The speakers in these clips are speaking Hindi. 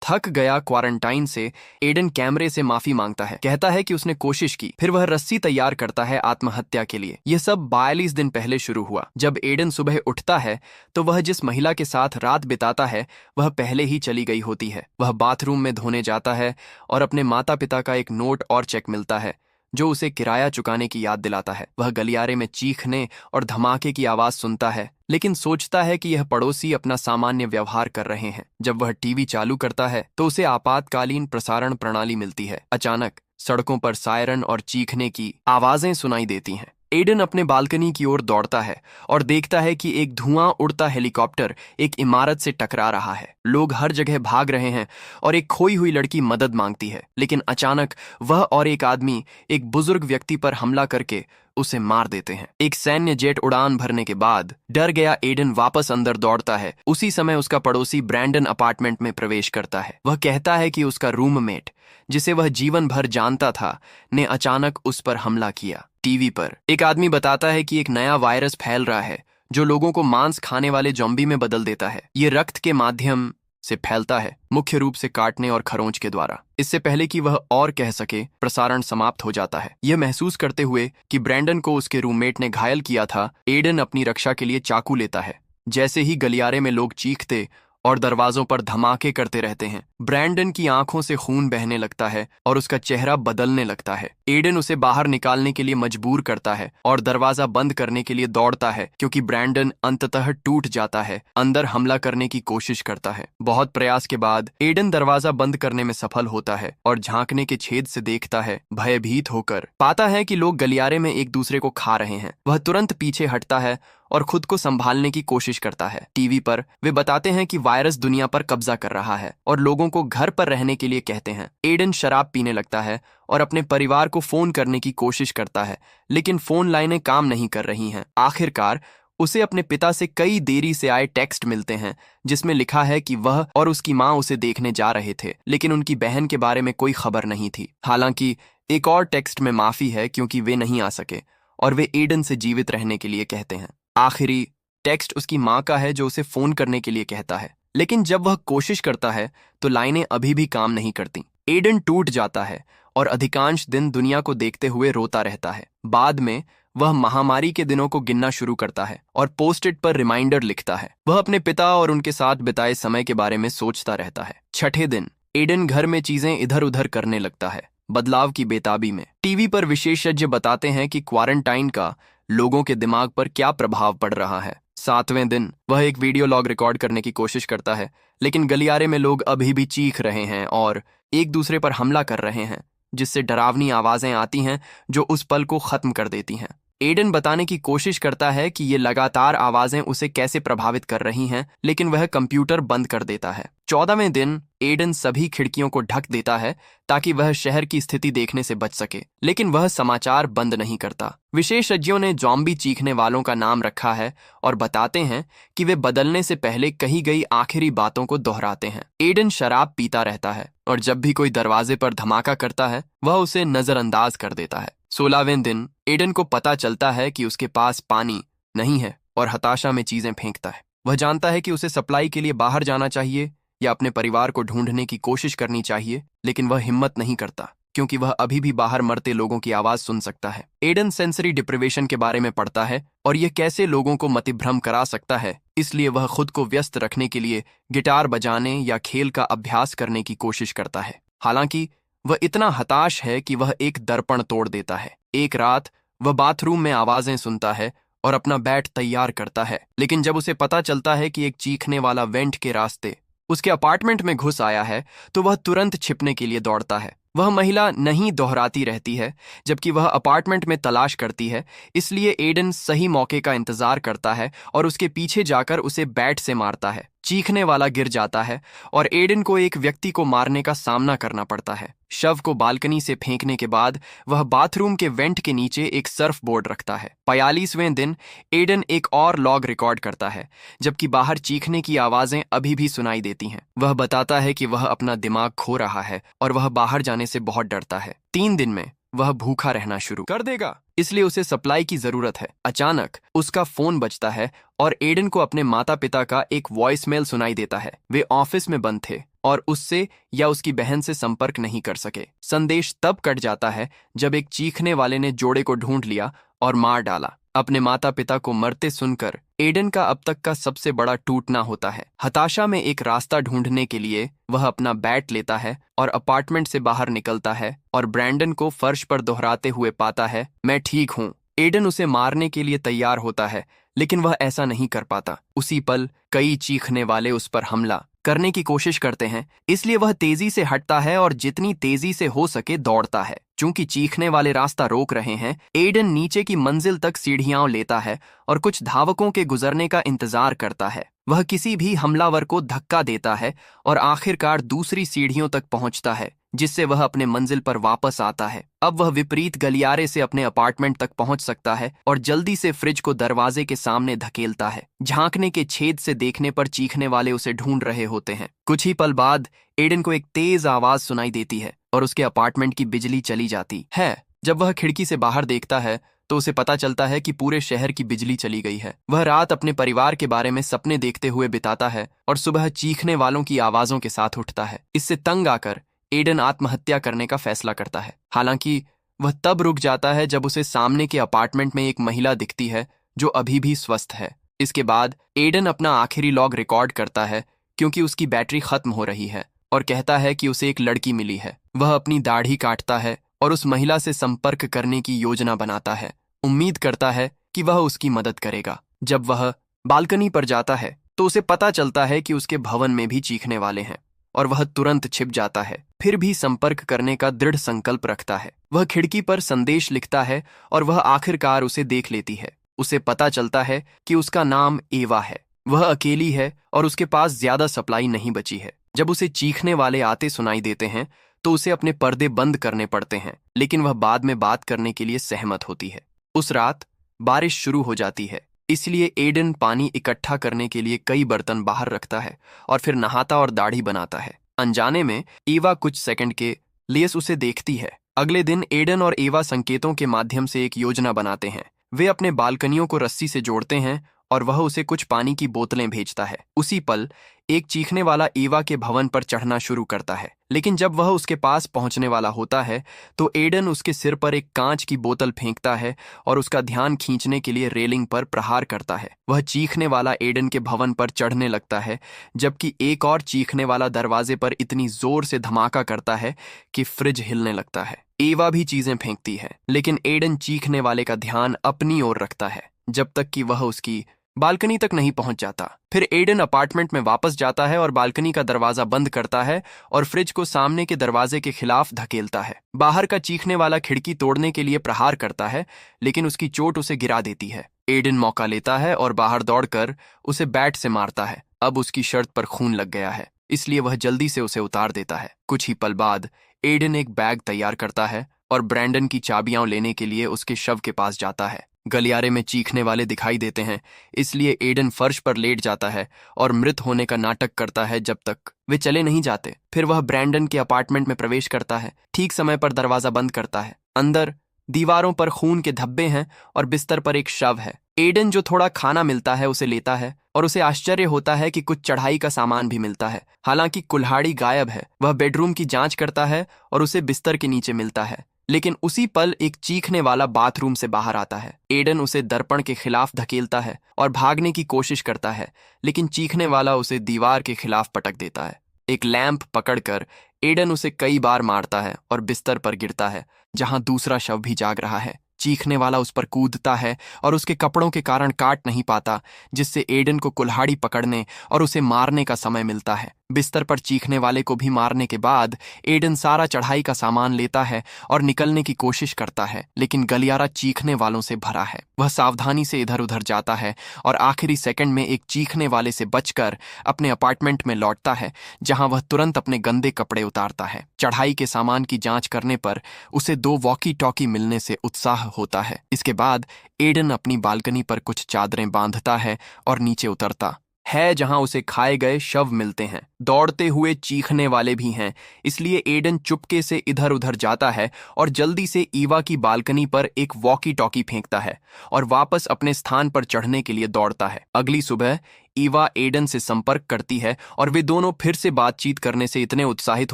थक गया क्वारंटाइन से, एडन कैमरे से माफी मांगता है, कहता है कि उसने कोशिश की। फिर वह रस्सी तैयार करता है आत्महत्या के लिए। यह सब 42 दिन पहले शुरू हुआ। जब एडन सुबह उठता है तो वह जिस महिला के साथ रात बिताता है वह पहले ही चली गई होती है। वह बाथरूम में धोने जाता है और अपने माता पिता का एक नोट और चेक मिलता है जो उसे किराया चुकाने की याद दिलाता है। वह गलियारे में चीखने और धमाके की आवाज सुनता है, लेकिन सोचता है कि यह पड़ोसी अपना सामान्य व्यवहार कर रहे हैं। जब वह टीवी चालू करता है तो उसे आपातकालीन प्रसारण प्रणाली मिलती है। अचानक सड़कों पर सायरन और चीखने की आवाजें सुनाई देती हैं। एडन अपने बालकनी की ओर दौड़ता है और देखता है कि एक धुआं उड़ता हेलीकॉप्टर एक इमारत से टकरा रहा है। लोग हर जगह भाग रहे हैं और एक खोई हुई लड़की मदद मांगती है, लेकिन अचानक वह और एक आदमी एक बुजुर्ग व्यक्ति पर हमला करके उसे मार देते हैं। एक सैन्य जेट उड़ान भरने के बाद डर गया एडन वापस अंदर दौड़ता है। उसी समय उसका पड़ोसी ब्रैंडन अपार्टमेंट में प्रवेश करता है। वह कहता है कि उसका रूममेट, जिसे वह जीवन भर जानता था, ने अचानक उस पर हमला किया। टीवी पर एक आदमी बताता है कि एक नया वायरस फैल रहा है जो लोगों को मांस खाने वाले ज़ॉम्बी में बदल देता है। ये रक्त के माध्यम से फैलता है, मुख्य रूप से काटने और खरोंच के द्वारा। इससे पहले कि वह और कह सके, प्रसारण समाप्त हो जाता है। यह महसूस करते हुए कि ब्रैंडन को उसके रूममेट ने घायल किया था, एडन अपनी रक्षा के लिए चाकू लेता है। जैसे ही गलियारे में लोग चीखते और दरवाजों पर धमाके करते रहते हैं, ब्रैंडन की आंखों से खून बहने लगता है और उसका चेहरा बदलने लगता है। एडन उसे बाहर निकालने के लिए मजबूर करता है और दरवाजा बंद करने के लिए दौड़ता है, क्योंकि ब्रैंडन अंततः टूट जाता है, अंदर हमला करने की कोशिश करता है। बहुत प्रयास के बाद एडन दरवाजा बंद करने में सफल होता है और झांकने के छेद से देखता है। भयभीत होकर पाता है कि लोग गलियारे में एक दूसरे को खा रहे हैं। वह तुरंत पीछे हटता है और खुद को संभालने की कोशिश करता है। टीवी पर वे बताते हैं कि वायरस दुनिया पर कब्जा कर रहा है और लोगों को घर पर रहने के लिए कहते हैं। एडन शराब पीने लगता है और अपने परिवार को फोन करने की कोशिश करता है, लेकिन फोन लाइनें काम नहीं कर रही हैं। आखिरकार उसे अपने पिता से कई देरी से आए टेक्स्ट मिलते हैं जिसमें लिखा है कि वह और उसकी माँ उसे देखने जा रहे थे, लेकिन उनकी बहन के बारे में कोई खबर नहीं थी। हालांकि एक और टेक्स्ट में माफी है क्योंकि वे नहीं आ सके और वे एडन से जीवित रहने के लिए कहते हैं। आखिरी टेक्स्ट उसकी माँ का है जो उसे फोन करने के लिए कहता है, लेकिन जब वह कोशिश करता है तो लाइनें अभी भी काम नहीं करती। एडन टूट जाता है और अधिकांश दिन दुनिया को देखते हुए रोता रहता है। बाद में वह महामारी के दिनों को गिनना शुरू करता है और पोस्ट-इट पर रिमाइंडर लिखता है। वह अपने पिता और उनके साथ बिताए समय के बारे में सोचता रहता है। छठे दिन एडन घर में चीजें इधर उधर करने लगता है, बदलाव की बेताबी में। टीवी पर विशेषज्ञ बताते हैं कि क्वारंटाइन का लोगों के दिमाग पर क्या प्रभाव पड़ रहा है। 7वें दिन वह एक वीडियो लॉग रिकॉर्ड करने की कोशिश करता है, लेकिन गलियारे में लोग अभी भी चीख रहे हैं और एक दूसरे पर हमला कर रहे हैं, जिससे डरावनी आवाजें आती हैं जो उस पल को खत्म कर देती हैं। एडन बताने की कोशिश करता है कि ये लगातार आवाजें उसे कैसे प्रभावित कर रही हैं, लेकिन वह कंप्यूटर बंद कर देता है। 14वें दिन एडन सभी खिड़कियों को ढक देता है ताकि वह शहर की स्थिति देखने से बच सके, लेकिन वह समाचार बंद नहीं करता। विशेषज्ञों ने ज़ॉम्बी चीखने वालों का नाम रखा है और बताते हैं कि वे बदलने से पहले कही गई आखिरी बातों को दोहराते हैं। एडन शराब पीता रहता है और जब भी कोई दरवाजे पर धमाका करता है वह उसे नजरअंदाज कर देता है। 16वें दिन एडन को पता चलता है कि उसके पास पानी नहीं है और हताशा में चीजें फेंकता है। वह जानता है कि उसे सप्लाई के लिए बाहर जाना चाहिए या अपने परिवार को ढूंढने की कोशिश करनी चाहिए, लेकिन वह हिम्मत नहीं करता क्योंकि वह अभी भी बाहर मरते लोगों की आवाज सुन सकता है। एडन सेंसरी डिप्रिवेशन के बारे में पढ़ता है और यह कैसे लोगों को मतिभ्रम करा सकता है, इसलिए वह खुद को व्यस्त रखने के लिए गिटार बजाने या खेल का अभ्यास करने की कोशिश करता है। हालांकि वह इतना हताश है कि वह एक दर्पण तोड़ देता है। एक रात वह बाथरूम में आवाजें सुनता है और अपना बैट तैयार करता है, लेकिन जब उसे पता चलता है कि एक चीखने वाला वेंट के रास्ते उसके अपार्टमेंट में घुस आया है तो वह तुरंत छिपने के लिए दौड़ता है। वह महिला नहीं दोहराती रहती है जबकि वह अपार्टमेंट में तलाश करती है, इसलिए एडन सही मौके का इंतजार करता है और उसके पीछे जाकर उसे बैट से मारता है। चीखने वाला गिर जाता है और एडन को एक व्यक्ति को मारने का सामना करना पड़ता है। शव को बालकनी से फेंकने के बाद वह बाथरूम के वेंट के नीचे एक सर्फ बोर्ड रखता है। 45वें दिन एडन एक और लॉग रिकॉर्ड करता है, जबकि बाहर चीखने की आवाजें अभी भी सुनाई देती हैं। वह बताता है कि वह अपना दिमाग खो रहा है और वह बाहर जाने से बहुत डरता है। 3 दिन में वह भूखा रहना शुरू कर देगा, इसलिए उसे सप्लाई की जरूरत है। अचानक उसका फोन बजता है और एडन को अपने माता पिता का एक वॉइसमेल सुनाई देता है। वे ऑफिस में बंद थे और उससे या उसकी बहन से संपर्क नहीं कर सके। संदेश तब कट जाता है जब एक चीखने वाले ने जोड़े को ढूंढ लिया और मार डाला। अपने माता पिता को मरते सुनकर एडन का अब तक का सबसे बड़ा टूटना होता है। हताशा में एक रास्ता ढूंढने के लिए वह अपना बैट लेता है और अपार्टमेंट से बाहर निकलता है और ब्रैंडन को फर्श पर दोहराते हुए पाता है, मैं ठीक हूँ। एडन उसे मारने के लिए तैयार होता है, लेकिन वह ऐसा नहीं कर पाता। उसी पल कई चीखने वाले उस पर हमला करने की कोशिश करते हैं, इसलिए वह तेजी से हटता है और जितनी तेजी से हो सके दौड़ता है। चूंकि चीखने वाले रास्ता रोक रहे हैं, एडन नीचे की मंजिल तक सीढ़ियां लेता है और कुछ धावकों के गुजरने का इंतजार करता है। वह किसी भी हमलावर को धक्का देता है और आखिरकार दूसरी सीढ़ियों तक पहुंचता है, जिससे वह अपने मंजिल पर वापस आता है। अब वह विपरीत गलियारे से अपने अपार्टमेंट तक पहुंच सकता है और जल्दी से फ्रिज को दरवाजे के सामने धकेलता है। झांकने के छेद से देखने पर चीखने वाले उसे ढूंढ रहे होते हैं। कुछ ही पल बाद एडन को एक तेज आवाज सुनाई देती है और उसके अपार्टमेंट की बिजली चली जाती है। जब वह खिड़की से बाहर देखता है तो उसे पता चलता है कि पूरे शहर की बिजली चली गई है। वह रात अपने परिवार के बारे में सपने देखते हुए बिताता है और सुबह चीखने वालों की आवाजों के साथ उठता है। इससे तंग आकर एडन आत्महत्या करने का फैसला करता है। हालांकि वह तब रुक जाता है जब उसे सामने के अपार्टमेंट में एक महिला दिखती है जो अभी भी स्वस्थ है। इसके बाद एडन अपना आखिरी लॉग रिकॉर्ड करता है क्योंकि उसकी बैटरी खत्म हो रही है और कहता है कि उसे एक लड़की मिली है। वह अपनी दाढ़ी काटता है और उस महिला से संपर्क करने की योजना बनाता है। उम्मीद करता है कि वह उसकी मदद करेगा। जब वह बालकनी पर जाता है तो उसे पता चलता है कि उसके भवन में भी चीखने वाले हैं और वह तुरंत छिप जाता है। फिर भी संपर्क करने का दृढ़ संकल्प रखता है। वह खिड़की पर संदेश लिखता है और वह आखिरकार उसे देख लेती है। उसे पता चलता है कि उसका नाम एवा है। वह अकेली है और उसके पास ज्यादा सप्लाई नहीं बची है। जब उसे चीखने वाले आते सुनाई देते हैं तो उसे अपने पर्दे बंद करने पड़ते हैं, लेकिन वह बाद में बात करने के लिए सहमत होती है। उस रात बारिश शुरू हो जाती है, इसलिए एडन पानी इकट्ठा करने के लिए कई बर्तन बाहर रखता है और फिर नहाता और दाढ़ी बनाता है। अनजाने में एवा कुछ सेकंड के लिए उसे देखती है। अगले दिन एडन और एवा संकेतों के माध्यम से एक योजना बनाते हैं। वे अपने बालकनियों को रस्सी से जोड़ते हैं और वह उसे कुछ पानी की बोतलें भेजता है। उसी पल एक चीखने वाला एवा के भवन पर चढ़ना शुरू करता है, लेकिन जब वह उसके पास पहुंचने वाला होता है तो एडन उसके सिर पर एक कांच की बोतल फेंकता है और उसका ध्यान खींचने के लिए रेलिंग पर प्रहार करता है। वह चीखने वाला एडन के भवन पर चढ़ने लगता है, जबकि एक और चीखने वाला दरवाजे पर इतनी जोर से धमाका करता है कि फ्रिज हिलने लगता है। एवा भी चीजें फेंकती है, लेकिन एडन चीखने वाले का ध्यान अपनी ओर रखता है जब तक कि वह उसकी बालकनी तक नहीं पहुंच जाता। फिर एडन अपार्टमेंट में वापस जाता है और बालकनी का दरवाजा बंद करता है और फ्रिज को सामने के दरवाजे के खिलाफ धकेलता है। बाहर का चीखने वाला खिड़की तोड़ने के लिए प्रहार करता है, लेकिन उसकी चोट उसे गिरा देती है। एडन मौका लेता है और बाहर दौड़कर उसे बैट से मारता है। अब उसकी शर्ट पर खून लग गया है, इसलिए वह जल्दी से उसे उतार देता है। कुछ ही पल बाद एडन एक बैग तैयार करता है और ब्रैंडन की चाबियां लेने के लिए उसके शव के पास जाता है। गलियारे में चीखने वाले दिखाई देते हैं, इसलिए एडन फर्श पर लेट जाता है और मृत होने का नाटक करता है जब तक वे चले नहीं जाते। फिर वह ब्रैंडन के अपार्टमेंट में प्रवेश करता है, ठीक समय पर दरवाजा बंद करता है। अंदर दीवारों पर खून के धब्बे हैं और बिस्तर पर एक शव है। एडन जो थोड़ा खाना मिलता है उसे लेता है और उसे आश्चर्य होता है कि कुछ चढ़ाई का सामान भी मिलता है। हालांकि कुल्हाड़ी गायब है। वह बेडरूम की जांच करता है और उसे बिस्तर के नीचे मिलता है, लेकिन उसी पल एक चीखने वाला बाथरूम से बाहर आता है। एडन उसे दर्पण के खिलाफ धकेलता है और भागने की कोशिश करता है, लेकिन चीखने वाला उसे दीवार के खिलाफ पटक देता है। एक लैंप पकड़कर एडन उसे कई बार मारता है और बिस्तर पर गिरता है, जहां दूसरा शव भी जाग रहा है। चीखने वाला उस पर कूदता है और उसके कपड़ों के कारण काट नहीं पाता, जिससे एडन को कुल्हाड़ी पकड़ने और उसे मारने का समय मिलता है। बिस्तर पर चीखने वाले को भी मारने के बाद एडन सारा चढ़ाई का सामान लेता है और निकलने की कोशिश करता है, लेकिन गलियारा चीखने वालों से भरा है। वह सावधानी से इधर उधर जाता है और आखिरी सेकंड में एक चीखने वाले से बचकर अपने अपार्टमेंट में लौटता है, जहां वह तुरंत अपने गंदे कपड़े उतारता है। चढ़ाई के सामान की जांच करने पर उसे 2 वॉकी टॉकी मिलने से उत्साह होता है। इसके बाद एडन अपनी बालकनी पर कुछ चादरें बांधता है और नीचे उतरता है जहां उसे खाए गए शव मिलते हैं। दौड़ते हुए चीखने वाले भी हैं, इसलिए एडन चुपके से इधर उधर जाता है और जल्दी से ईवा की बालकनी पर एक वॉकी टॉकी फेंकता है और वापस अपने स्थान पर चढ़ने के लिए दौड़ता है। अगली सुबह ईवा एडन से संपर्क करती है और वे दोनों फिर से बातचीत करने से इतने उत्साहित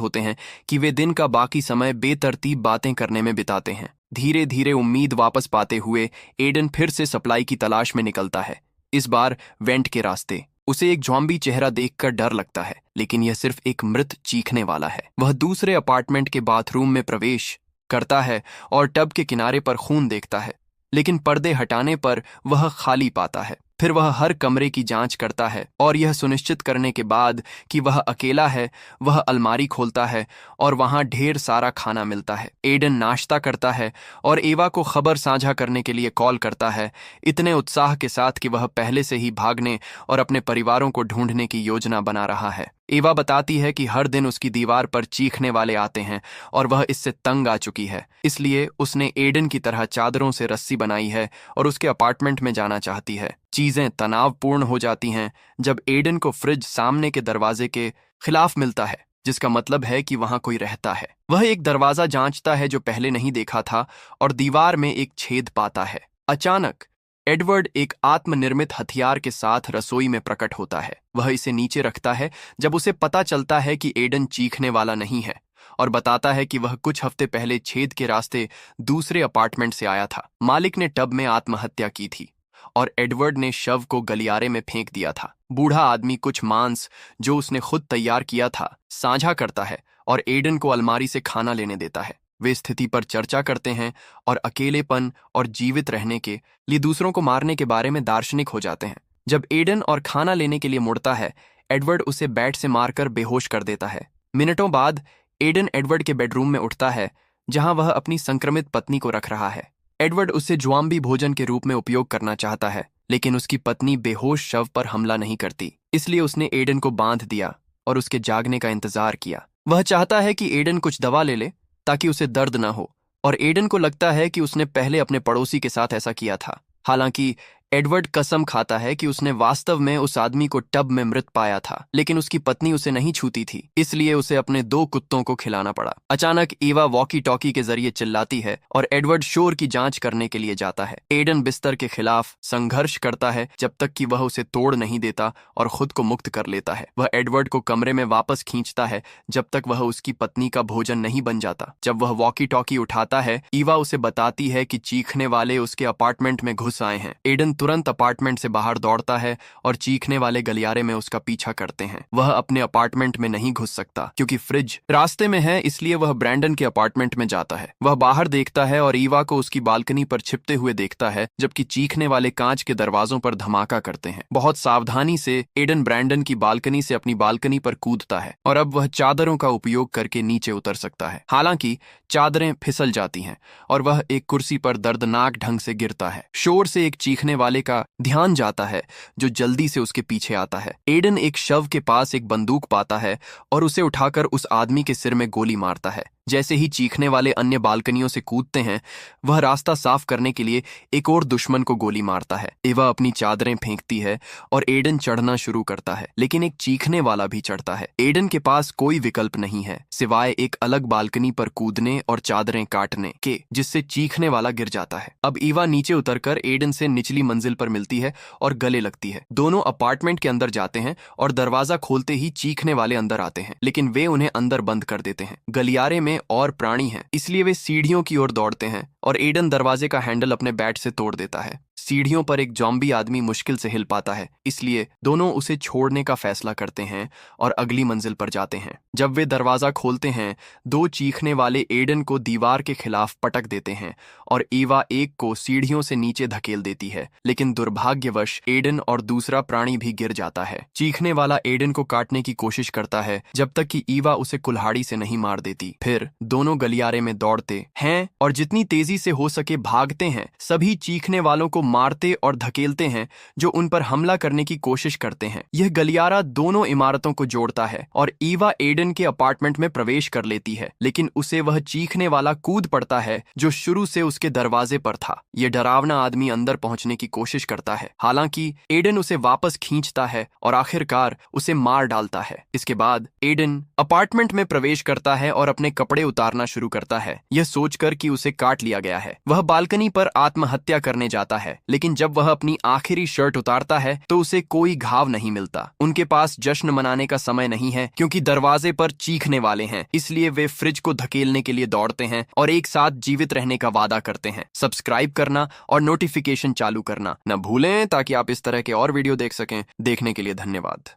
होते हैं कि वे दिन का बाकी समय बेतरतीब बातें करने में बिताते हैं। धीरे धीरे उम्मीद वापस पाते हुए एडन फिर से सप्लाई की तलाश में निकलता है, इस बार वेंट के रास्ते। उसे एक ज़ॉम्बी चेहरा देखकर डर लगता है, लेकिन यह सिर्फ एक मृत चीखने वाला है। वह दूसरे अपार्टमेंट के बाथरूम में प्रवेश करता है और टब के किनारे पर खून देखता है, लेकिन पर्दे हटाने पर वह खाली पाता है। फिर वह हर कमरे की जांच करता है और यह सुनिश्चित करने के बाद कि वह अकेला है, वह अलमारी खोलता है और वहां ढेर सारा खाना मिलता है। एडन नाश्ता करता है और एवा को खबर साझा करने के लिए कॉल करता है, इतने उत्साह के साथ कि वह पहले से ही भागने और अपने परिवारों को ढूंढने की योजना बना रहा है। एवा बताती है कि हर दिन उसकी दीवार पर चीखने वाले आते हैं और वह इससे तंग आ चुकी है, इसलिए उसने एडन की तरह चादरों से रस्सी बनाई है और उसके अपार्टमेंट में जाना चाहती है। चीजें तनावपूर्ण हो जाती हैं जब एडन को फ्रिज सामने के दरवाजे के खिलाफ मिलता है, जिसका मतलब है कि वहां कोई रहता है। वह एक दरवाजा जांचता है जो पहले नहीं देखा था और दीवार में एक छेद पाता है। अचानक एडवर्ड एक आत्मनिर्मित हथियार के साथ रसोई में प्रकट होता है। वह इसे नीचे रखता है जब उसे पता चलता है कि एडन चीखने वाला नहीं है और बताता है कि वह कुछ हफ्ते पहले छेद के रास्ते दूसरे अपार्टमेंट से आया था। मालिक ने टब में आत्महत्या की थी और एडवर्ड ने शव को गलियारे में फेंक दिया था। बूढ़ा आदमी कुछ मांस जो उसने खुद तैयार किया था साझा करता है और एडन को अलमारी से खाना लेने देता है। वे स्थिति पर चर्चा करते हैं और अकेलेपन और जीवित रहने के लिए दूसरों को मारने के बारे में दार्शनिक हो जाते हैं। जब एडन और खाना लेने के लिए मुड़ता है, एडवर्ड उसे बैट से मारकर बेहोश कर देता है। मिनटों बाद एडन एडवर्ड के बेडरूम में उठता है जहां वह अपनी संक्रमित पत्नी को रख रहा है। एडवर्ड उसे ज़ॉम्बी भोजन के रूप में उपयोग करना चाहता है, लेकिन उसकी पत्नी बेहोश शव पर हमला नहीं करती, इसलिए उसने एडन को बांध दिया और उसके जागने का इंतजार किया। वह चाहता है कि एडन कुछ दवा ले ले ताकि उसे दर्द न हो, और एडन को लगता है कि उसने पहले अपने पड़ोसी के साथ ऐसा किया था। हालांकि एडवर्ड कसम खाता है कि उसने वास्तव में उस आदमी को टब में मृत पाया था, लेकिन उसकी पत्नी उसे नहीं छूती थी, इसलिए उसे अपने 2 कुत्तों को खिलाना पड़ा। अचानक ईवा वॉकी टॉकी के जरिए चिल्लाती है और एडवर्ड शोर की जांच करने के लिए जाता है। एडन बिस्तर के खिलाफ संघर्ष करता है जब तक कि वह उसे तोड़ नहीं देता और खुद को मुक्त कर लेता है। वह एडवर्ड को कमरे में वापस खींचता है जब तक वह उसकी पत्नी का भोजन नहीं बन जाता। जब वह वॉकी टॉकी उठाता है, ईवा उसे बताती है कि चीखने वाले उसके अपार्टमेंट में घुस आए हैं। एडन तुरंत अपार्टमेंट से बाहर दौड़ता है और चीखने वाले गलियारे में उसका पीछा करते हैं। वह अपने अपार्टमेंट में नहीं घुस सकता क्योंकि फ्रिज रास्ते में है, इसलिए वह ब्रैंडन के अपार्टमेंट में जाता है। वह बाहर देखता है और ईवा को उसकी बालकनी पर छिपते हुए देखता है, जबकि चीखने वाले कांच के दरवाजों पर धमाका करते हैं। बहुत सावधानी से एडन ब्रैंडन की बालकनी से अपनी बालकनी पर कूदता है और अब वह चादरों का उपयोग करके नीचे उतर सकता है। हालांकि चादरें फिसल जाती हैं और वह एक कुर्सी पर दर्दनाक ढंग से गिरता है। शोर से एक चीखने वाले का ध्यान जाता है जो जल्दी से उसके पीछे आता है। एडन एक शव के पास एक बंदूक पाता है और उसे उठाकर उस आदमी के सिर में गोली मारता है। जैसे ही चीखने वाले अन्य बालकनियों से कूदते हैं, वह रास्ता साफ करने के लिए एक और दुश्मन को गोली मारता है। एवा अपनी चादरें फेंकती है और एडन चढ़ना शुरू करता है, लेकिन एक चीखने वाला भी चढ़ता है। एडन के पास कोई विकल्प नहीं है सिवाय एक अलग बालकनी पर कूदने और चादरें काटने के, जिससे चीखने वाला गिर जाता है। अब ईवा नीचे उतरकर एडन से निचली मंजिल पर मिलती है और गले लगती है। दोनों अपार्टमेंट के अंदर जाते हैं और दरवाजा खोलते ही चीखने वाले अंदर आते हैं, लेकिन वे उन्हें अंदर बंद कर देते हैं। गलियारे में और प्राणी हैं, इसलिए वे सीढ़ियों की ओर दौड़ते हैं और एडन दरवाजे का हैंडल अपने बैट से तोड़ देता है। सीढ़ियों पर एक ज़ॉम्बी आदमी मुश्किल से हिल पाता है, इसलिए दोनों उसे छोड़ने का फैसला करते हैं और अगली मंजिल पर जाते हैं। जब वे दरवाजा खोलते हैं, 2 चीखने वाले एडन को दीवार के खिलाफ पटक देते हैं और ईवा एक को सीढ़ियों से नीचे धकेल देती है, लेकिन दुर्भाग्यवश एडन और दूसरा प्राणी भी गिर जाता है। चीखने वाला एडन को काटने की कोशिश करता है जब तक कि ईवा उसे कुल्हाड़ी से नहीं मार देती। फिर दोनों गलियारे में दौड़ते हैं और जितनी तेजी से हो सके भागते हैं। सभी चीखने वालों को मारते और धकेलते हैं जो उन पर हमला करने की कोशिश करते हैं। यह गलियारा दोनों इमारतों को जोड़ता है और ईवा एडन के अपार्टमेंट में प्रवेश कर लेती है, लेकिन उसे वह चीखने वाला कूद पड़ता है जो शुरू से उसके दरवाजे पर था। यह डरावना आदमी अंदर पहुंचने की कोशिश करता है, हालांकि एडन उसे वापस खींचता है और आखिरकार उसे मार डालता है। इसके बाद एडन अपार्टमेंट में प्रवेश करता है और अपने कपड़े उतारना शुरू करता है, यह सोचकर कि उसे काट लिया गया है। वह बालकनी पर आत्महत्या करने जाता है, लेकिन जब वह अपनी आखिरी शर्ट उतारता है तो उसे कोई घाव नहीं मिलता। उनके पास जश्न मनाने का समय नहीं है क्योंकि दरवाजे पर चीखने वाले हैं, इसलिए वे फ्रिज को धकेलने के लिए दौड़ते हैं और एक साथ जीवित रहने का वादा करते हैं। सब्सक्राइब करना और नोटिफिकेशन चालू करना न भूलें ताकि आप इस तरह के और वीडियो देख सकें। देखने के लिए धन्यवाद।